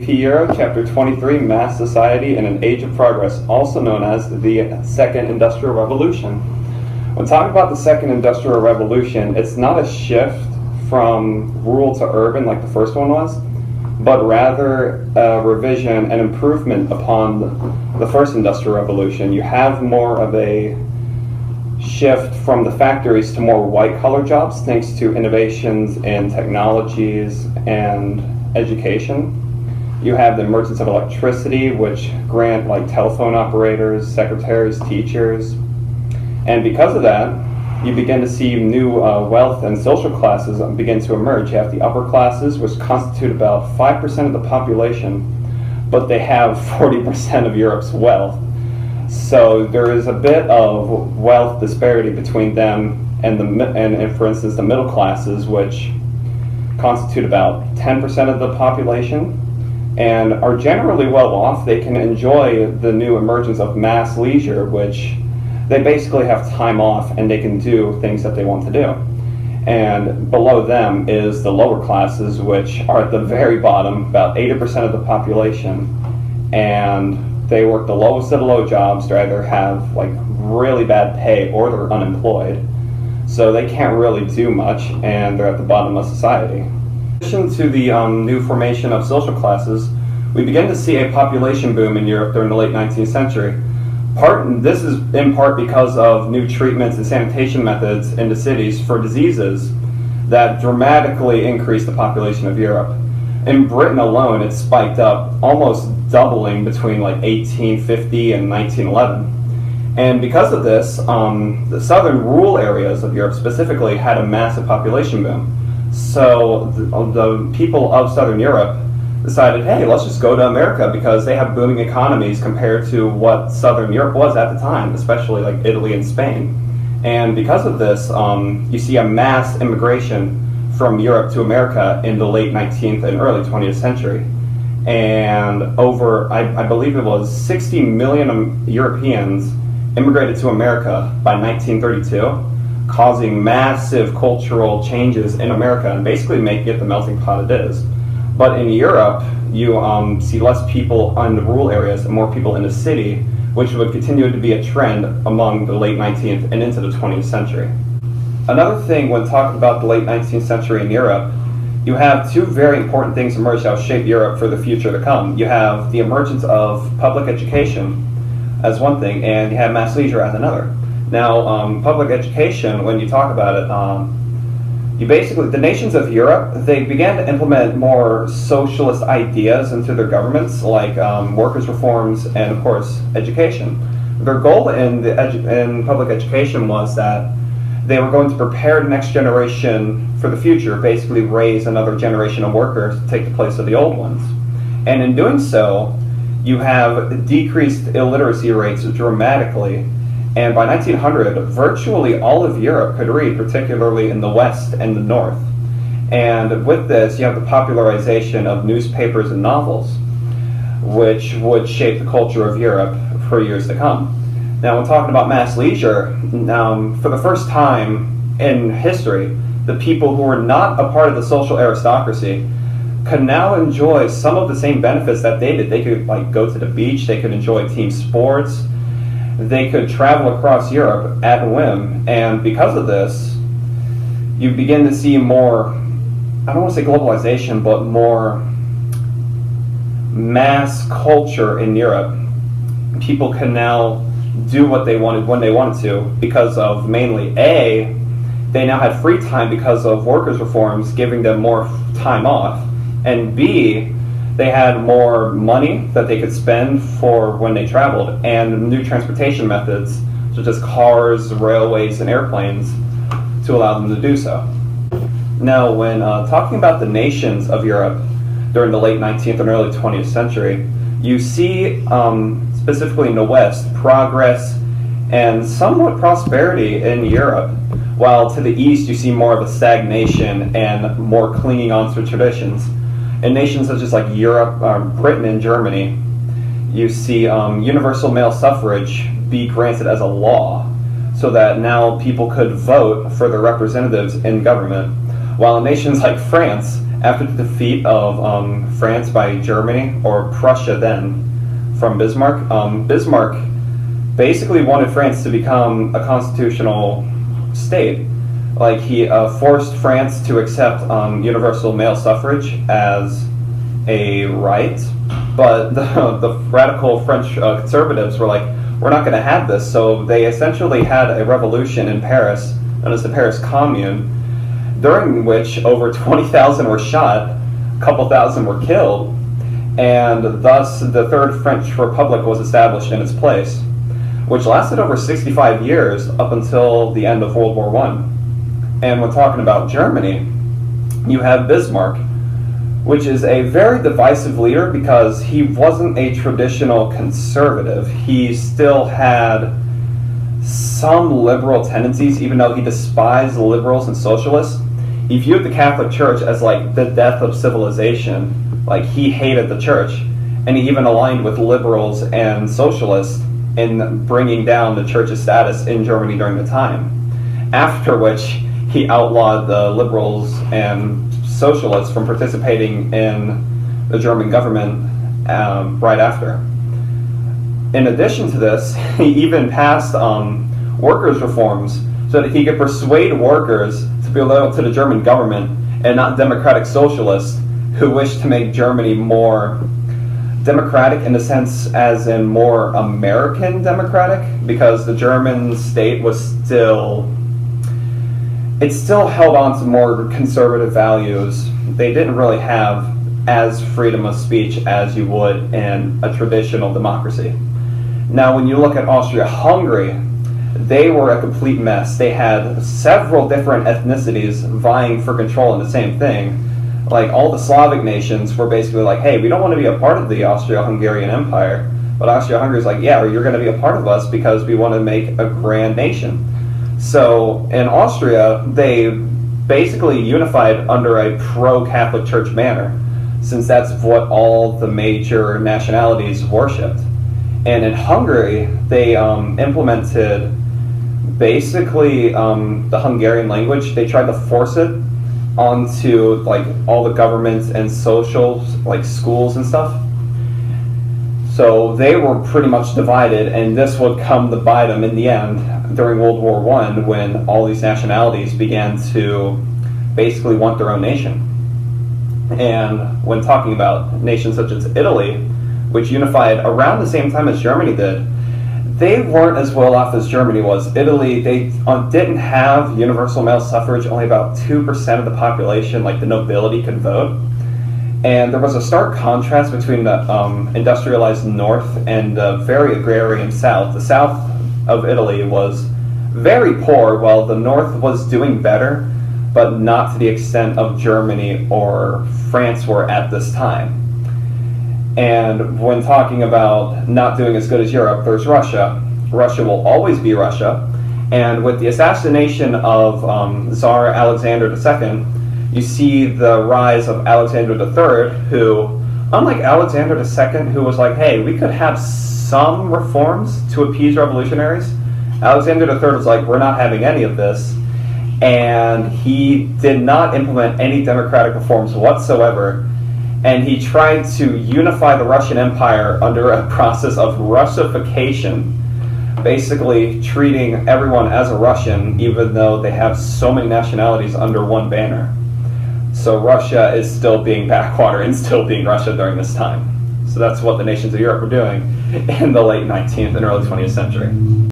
Euro, Chapter 23, Mass Society in an Age of Progress, also known as the Second Industrial Revolution. When talking about the Second Industrial Revolution, it's not a shift from rural to urban like the first one was, but rather a revision and improvement upon the first Industrial Revolution. You have more of a shift from the factories to more white-collar jobs thanks to innovations in technologies and education. You have the emergence of electricity, which grant like telephone operators, secretaries, teachers. And because of that, you begin to see new wealth and social classes begin to emerge. You have the upper classes, which constitute about 5% of the population, but they have 40% of Europe's wealth. So there is a bit of wealth disparity between them and, for instance, the middle classes, which constitute about 10% of the population, and are generally well off. They can enjoy the new emergence of mass leisure, which they basically have time off and they can do things that they want to do. And below them is the lower classes, which are at the very bottom, about 80% of the population, and they work the lowest of the low jobs. They either have like really bad pay or they're unemployed, so they can't really do much, and they're at the bottom of society. In addition to the new formation of social classes, we begin to see a population boom in Europe during the late 19th century. This is in part because of new treatments and sanitation methods in the cities for diseases that dramatically increased the population of Europe. In Britain alone, it spiked up, almost doubling between like 1850 and 1911. And because of this, the southern rural areas of Europe specifically had a massive population boom. So the people of Southern Europe decided, hey, let's just go to America because they have booming economies compared to what Southern Europe was at the time, especially like Italy and Spain. And because of this, you see a mass immigration from Europe to America in the late 19th and early 20th century. And over, I believe it was 60 million Europeans immigrated to America by 1932. Causing massive cultural changes in America and basically making it the melting pot it is. But in Europe, you see less people in the rural areas and more people in the city, which would continue to be a trend among the late 19th and into the 20th century. Another thing when talking about the late 19th century in Europe, you have two very important things emerge that will shape Europe for the future to come. You have the emergence of public education as one thing, and you have mass leisure as another. Now, public education, when you talk about it, the nations of Europe, they began to implement more socialist ideas into their governments, like workers' reforms and, of course, education. Their goal in public education was that they were going to prepare the next generation for the future, basically raise another generation of workers to take the place of the old ones. And in doing so, you have decreased illiteracy rates dramatically. And by 1900, virtually all of Europe could read, particularly in the West and the North. And with this, you have the popularization of newspapers and novels, which would shape the culture of Europe for years to come. Now, when talking about mass leisure, for the first time in history, the people who were not a part of the social aristocracy could now enjoy some of the same benefits that they did. They could like go to the beach, they could enjoy team sports, they could travel across Europe at whim, and because of this, you begin to see more, I don't want to say globalization, but more mass culture in Europe. People can now do what they wanted when they wanted to because of mainly A, they now had free time because of workers' reforms giving them more time off, and B, they had more money that they could spend for when they traveled, and new transportation methods such as cars, railways, and airplanes to allow them to do so. Now, when talking about the nations of Europe during the late 19th and early 20th century, you see, specifically in the West, progress and somewhat prosperity in Europe, while to the East you see more of a stagnation and more clinging on to traditions. In nations such as like Europe, Britain and Germany, you see universal male suffrage be granted as a law, so that now people could vote for their representatives in government. While in nations like France, after the defeat of France by Germany, or Prussia then, from Bismarck. Bismarck basically wanted France to become a constitutional state. Like, he forced France to accept universal male suffrage as a right, but the radical French conservatives were like, we're not going to have this. So they essentially had a revolution in Paris, known as the Paris Commune, during which over 20,000 were shot, a couple thousand were killed, and thus the Third French Republic was established in its place, which lasted over 65 years up until the end of World War I. And when talking about Germany, you have Bismarck, which is a very divisive leader because he wasn't a traditional conservative. He still had some liberal tendencies, even though he despised liberals and socialists. He viewed the Catholic Church as like the death of civilization. Like, he hated the church, and he even aligned with liberals and socialists in bringing down the church's status in Germany during the time. After which, he outlawed the liberals and socialists from participating in the German government right after. In addition to this, he even passed workers' reforms so that he could persuade workers to be loyal to the German government and not democratic socialists who wished to make Germany more democratic, in the sense as in more American democratic, because the German state was still held on to more conservative values. They didn't really have as freedom of speech as you would in a traditional democracy. Now, when you look at Austria-Hungary, they were a complete mess. They had several different ethnicities vying for control in the same thing. Like, all the Slavic nations were basically like, hey, we don't want to be a part of the Austria-Hungarian Empire. But Austria-Hungary is like, yeah, you're going to be a part of us because we want to make a grand nation. So in Austria, they basically unified under a pro-Catholic Church banner, since that's what all the major nationalities worshipped. And in Hungary, they implemented basically the Hungarian language. They tried to force it onto like all the governments and social, like schools and stuff. So they were pretty much divided, and this would come to bite them in the end during World War I, when all these nationalities began to basically want their own nation. And when talking about nations such as Italy, which unified around the same time as Germany did, they weren't as well off as Germany was. Italy, they didn't have universal male suffrage. Only about 2% of the population, like the nobility, could vote. And there was a stark contrast between the industrialized north and the very agrarian south. The south of Italy was very poor, while the north was doing better, but not to the extent of Germany or France were at this time. And when talking about not doing as good as Europe, there's Russia. Russia will always be Russia. And with the assassination of Tsar Alexander II, you see the rise of Alexander III, who, unlike Alexander II, who was like, hey, we could have some reforms to appease revolutionaries, Alexander III was like, we're not having any of this. And he did not implement any democratic reforms whatsoever. And he tried to unify the Russian Empire under a process of Russification, basically treating everyone as a Russian, even though they have so many nationalities under one banner. So Russia is still being backwater and still being Russia during this time. So that's what the nations of Europe were doing in the late 19th and early 20th century.